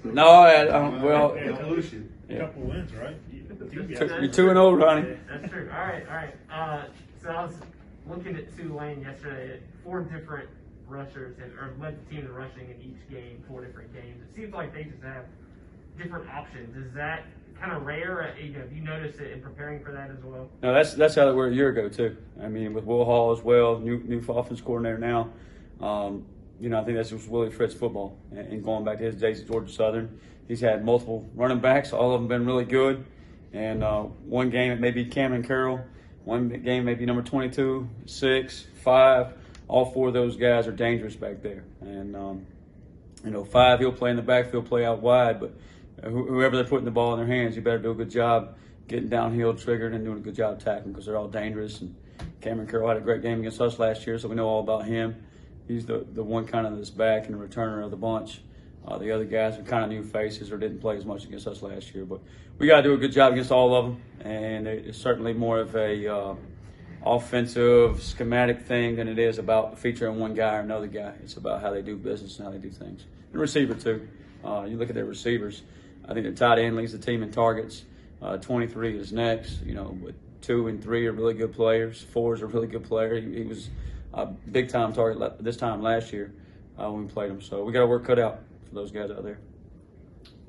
No, well, A couple wins, right? You're 2-0, Ronnie. Yeah, that's true. All right. So I was looking at Tulane yesterday. 4 different rushers or led the team in rushing in each game, 4 different games. It seems like they just have different options. Is that kind of rare? Have you noticed it in preparing for that as well? No, that's how they were a year ago too. I mean, with Will Hall as well, new offense coordinator now. I think that's just Willie Fritz football. And going back to his days at Georgia Southern, he's had multiple running backs. All of them been really good. And one game it may be Cameron Carroll. One game may be number 22, 6, 5. All 4 of those guys are dangerous back there. And 5, he'll play in the backfield, play out wide. But whoever they're putting the ball in their hands, you better do a good job getting downhill, triggered, and doing a good job tackling because they're all dangerous. And Cameron Carroll had a great game against us last year, so we know all about him. He's the one kind of that's back and the returner of the bunch. The other guys are kind of new faces or didn't play as much against us last year. But we got to do a good job against all of them. And it's certainly more of a offensive schematic thing than it is about featuring one guy or another guy. It's about how they do business and how they do things. And receiver, too. You look at their receivers. I think the tight end leads the team in targets. 23 is next. But 2 and 3 are really good players. 4 is a really good player. He was a big-time target this time last year when we played him. So we got our work cut out for those guys out there.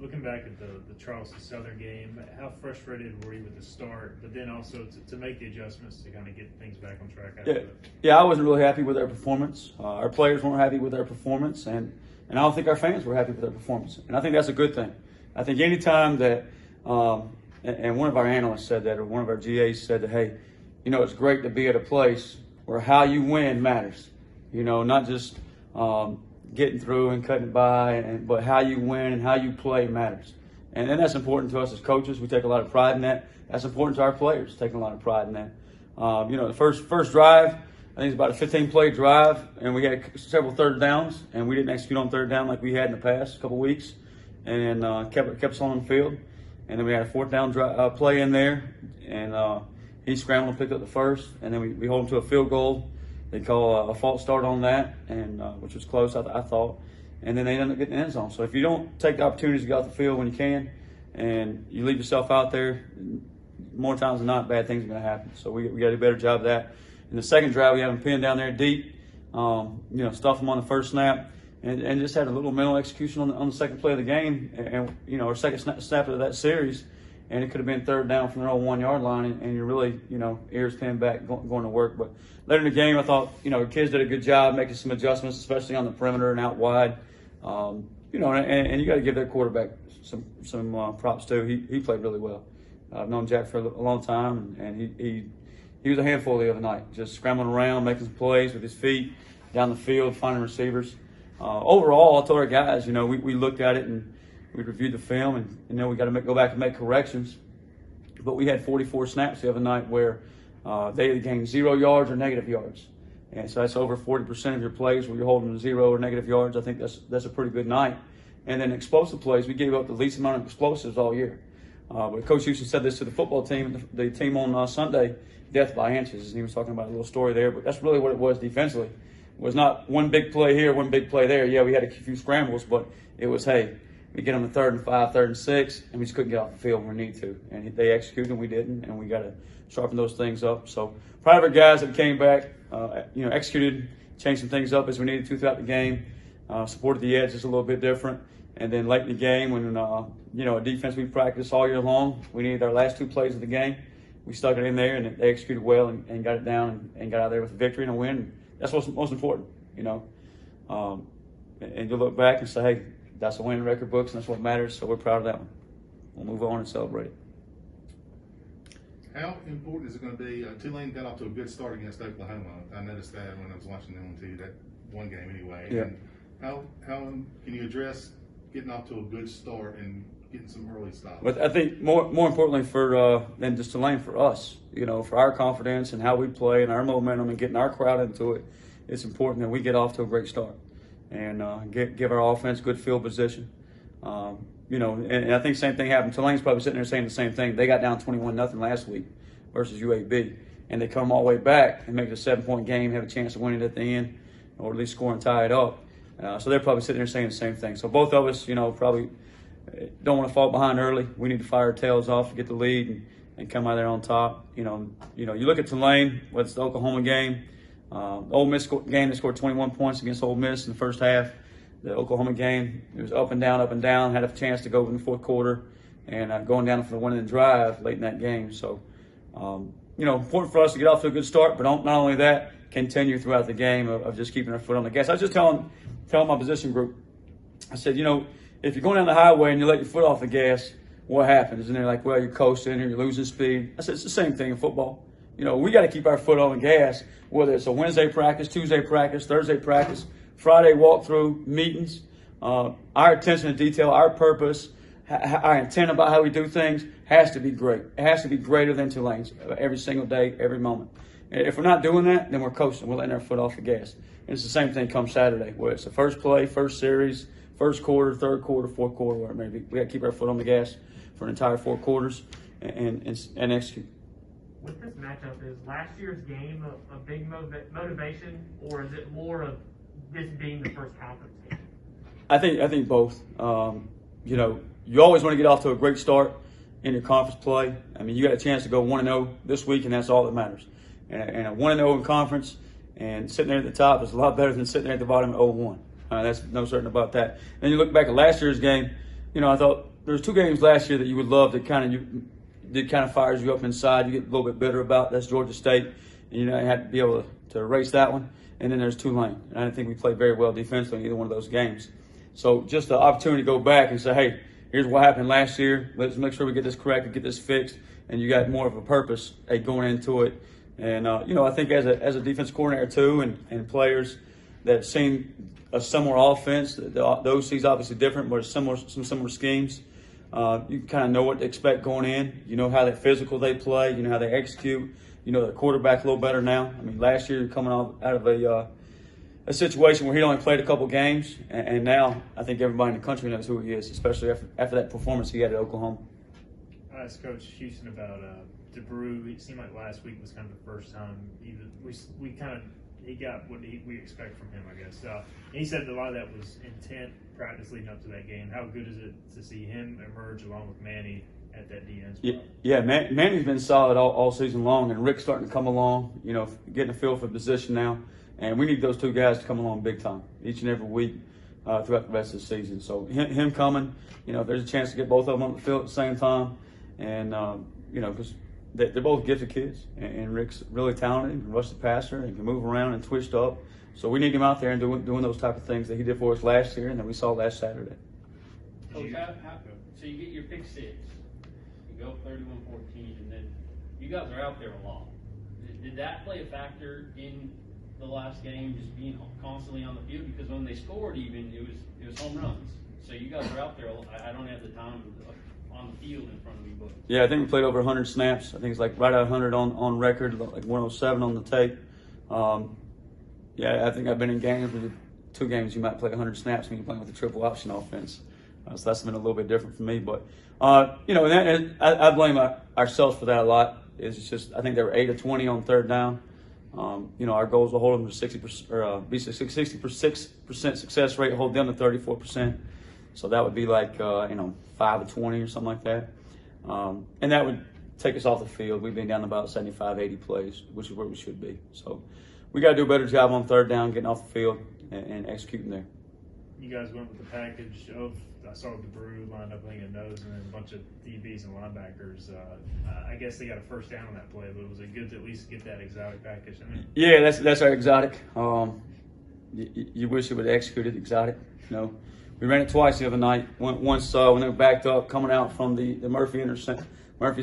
Looking back at the Charleston Southern game, how frustrated were you with the start, but then also to make the adjustments to kind of get things back on track after that? Yeah, I wasn't really happy with our performance. Our players weren't happy with our performance, and I don't think our fans were happy with our performance. And I think that's a good thing. I think any time that, and one of our analysts said that, or one of our GAs said that, hey, it's great to be at a place where how you win matters. Not just getting through and cutting it by, but how you win and how you play matters. And that's important to us as coaches. We take a lot of pride in that. That's important to our players, taking a lot of pride in that. The first drive, I think it's about a 15-play drive, and we had several third downs, and we didn't execute on third down like we had in the past couple weeks, and kept us on the field. And then we had a 4th down play in there, and he scrambled and picked up the first, and then we hold him to a field goal. They call a false start on that, and which was close, I thought. And then they ended up getting the end zone. So if you don't take the opportunities to get off the field when you can, and you leave yourself out there, more times than not, bad things are going to happen. So we got to do a better job of that. In the second drive, we have him pinned down there deep, stuff him on the first snap, and just had a little mental execution on the second play of the game, and our second snap of that series. And it could have been third down from their own 1-yard line, and you're really, ears pinned back, going to work. But later in the game, I thought, the kids did a good job making some adjustments, especially on the perimeter and out wide. And you got to give their quarterback some props too. He played really well. I've known Jack for a long time, and he was a handful the other night, just scrambling around, making some plays with his feet down the field, finding receivers. Overall, I told our guys, we looked at it and we reviewed the film, and we got to go back and make corrections. But we had 44 snaps the other night where they either gained 0 yards or negative yards. And so that's over 40% of your plays where you're holding them to 0 or negative yards. I think that's a pretty good night. And then explosive plays, we gave up the least amount of explosives all year. But Coach Houston said this to the football team, the team on Sunday, death by inches. And he was talking about a little story there. But that's really what it was defensively. It was not one big play here, one big play there. Yeah, we had a few scrambles, but it was, hey, we get them to 3rd and 5, 3rd and 6, and we just couldn't get off the field when we need to. And they executed, and we didn't, and we got to sharpen those things up. So proud of our guys that came back, executed, changed some things up as we needed to throughout the game, supported the edges a little bit different. And then late in the game when, a defense we practiced all year long, we needed our last 2 plays of the game. We stuck it in there, and they executed well and got it down and got out there with a victory and a win. That's what's most important, And you look back and say, hey, that's a win in record books, and that's what matters, so we're proud of that one. We'll move on and celebrate it. How important is it going to be? Tulane got off to a good start against Oklahoma. I noticed that when I was watching them on TV, that one game anyway. Yeah. And how can you address getting off to a good start and getting some early stops? But I think more importantly than just Tulane, for us, for our confidence and how we play and our momentum and getting our crowd into it, it's important that we get off to a great start and give our offense good field position. And I think same thing happened. Tulane's probably sitting there saying the same thing. They got down 21-0 last week versus UAB, and they come all the way back and make it a 7-point game, have a chance to win it at the end, or at least score and tie it up. So they're probably sitting there saying the same thing. So both of us, probably don't want to fall behind early. We need to fire our tails off to get the lead and come out there on top. You look at Tulane, what's the Oklahoma game, the Ole Miss game, they scored 21 points against Ole Miss in the first half. The Oklahoma game, it was up and down, had a chance to go in the fourth quarter and going down for the winning drive late in that game. So, important for us to get off to a good start, but not only that, continue throughout the game of just keeping our foot on the gas. I was just telling my position group, I said, if you're going down the highway and you let your foot off the gas, what happens? And they're like, well, you're coasting or you're losing speed. I said, it's the same thing in football. We got to keep our foot on the gas, whether it's a Wednesday practice, Tuesday practice, Thursday practice, Friday walkthrough, meetings. Our attention to detail, our purpose, our intent about how we do things has to be great. It has to be greater than Tulane's every single day, every moment. If we're not doing that, then we're coasting. We're letting our foot off the gas. And it's the same thing come Saturday, whether it's the first play, first series, first quarter, third quarter, fourth quarter, whatever it may be. We got to keep our foot on the gas for an entire 4 quarters and execute. With this matchup, is last year's game a big motivation, or is it more of this being the first conference game? I think both. You always want to get off to a great start in your conference play. I mean, you got a chance to go 1-0 this week, and that's all that matters. And a 1-0 in conference and sitting there at the top is a lot better than sitting there at the bottom at 0-1. That's no certain about that. Then you look back at last year's game. I thought there was 2 games last year that you would love that kind of fires you up inside. You get a little bit bitter about. That's Georgia State, and you have to be able to erase that one. And then there's Tulane, and I didn't think we played very well defensively in either one of those games. So just the opportunity to go back and say, hey, here's what happened last year. Let's make sure we get this corrected, get this fixed, and you got more of a purpose going into it. And I think as a defense coordinator too, and players that have seen a similar offense, the OC is obviously different, but some similar schemes. You kind of know what to expect going in. You know how that physical they play. You know how they execute. The quarterback a little better now. I mean, last year you're coming out of a situation where he only played a couple games, and now I think everybody in the country knows who he is, especially after that performance he had at Oklahoma. I asked Coach Houston about DeBrew. It seemed like last week was kind of the first time he got what we expect from him, I guess. He said a lot of that was intent, practice leading up to that game. How good is it to see him emerge along with Manny at that DN spot? Yeah, Manny's been solid all season long, and Rick's starting to come along, getting a feel for the position now. And we need those 2 guys to come along big time each and every week throughout the rest of the season. So him coming, if there's a chance to get both of them on the field at the same time, and, because they're both gifted kids, and Rick's really talented and rush the passer and can move around and twitch up. So we need him out there and doing those type of things that he did for us last year and that we saw last Saturday. Coach, so you get your pick 6, you go 31-14, and then you guys are out there a lot. Did that play a factor in the last game, just being constantly on the field? Because when they scored, even it was home runs. So you guys are out there. I don't have the time on the field in front of me, but yeah, I think we played over 100 snaps. I think it's like right at 100 on record, like 107 on the tape. I think I've been in games where 2 games you might play 100 snaps when you're playing with a triple option offense. So that's been a little bit different for me, but I blame ourselves for that a lot. It's just I think they were 8 of 20 on 3rd down. Our goal is to hold them to 60% or be 66% success rate, hold them to 34%. So that would be like 5 of 20 or something like that. And that would take us off the field. We've been down about 75, 80 plays, which is where we should be. So we got to do a better job on 3rd down, getting off the field and executing there. You guys went with the package of, I saw DeBrew lined up laying a nose and then a bunch of DBs and linebackers. I guess they got a first down on that play, but was it good to at least get that exotic package? Yeah, that's our exotic. You wish it would have executed exotic. We ran it twice the other night. Once when they were backed up, coming out from the Murphy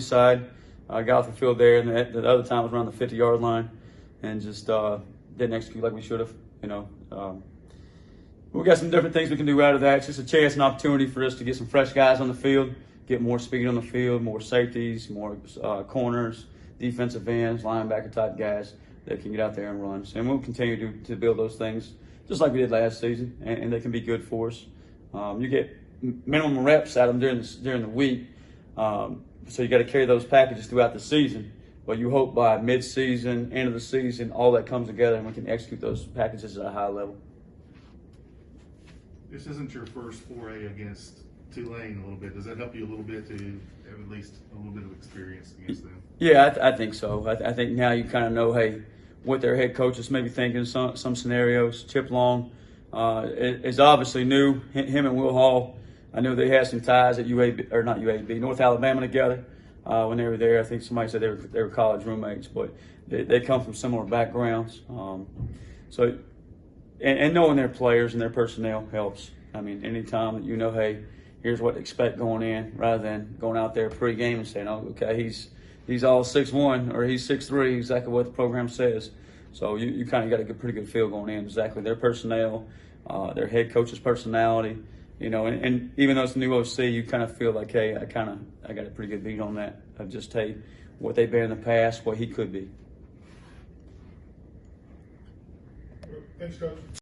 side, got off the field there, and the other time was around the 50-yard line, and just didn't execute like we should have. We got some different things we can do out of that. It's just a chance and opportunity for us to get some fresh guys on the field, get more speed on the field, more safeties, more corners, defensive ends, linebacker type guys that can get out there and run. And we'll continue to build those things just like we did last season, and they can be good for us. You get minimum reps out of them during the week, so you got to carry those packages throughout the season. But you hope by mid-season, end of the season, all that comes together and we can execute those packages at a high level. This isn't your first foray against Tulane a little bit. Does that help you a little bit to have at least a little bit of experience against them? Yeah, I think so. I think now you kind of know, hey, what their head coach is maybe thinking in some scenarios. Chip Long is obviously new. Him and Will Hall, I knew they had some ties at UAB, or not UAB, North Alabama together when they were there. I think somebody said they were college roommates, but they come from similar backgrounds. And knowing their players and their personnel helps. I mean, anytime that you know, hey, here's what to expect going in, rather than going out there pre-game and saying, oh, okay, he's all 6'1" or he's 6'3", exactly what the program says. So you kind of got a pretty good feel going in, exactly their personnel, their head coach's personality, and even though it's a new OC, you kind of feel like, hey, I got a pretty good beat on that of just, hey, what they've been in the past, what he could be. Thanks, Coach.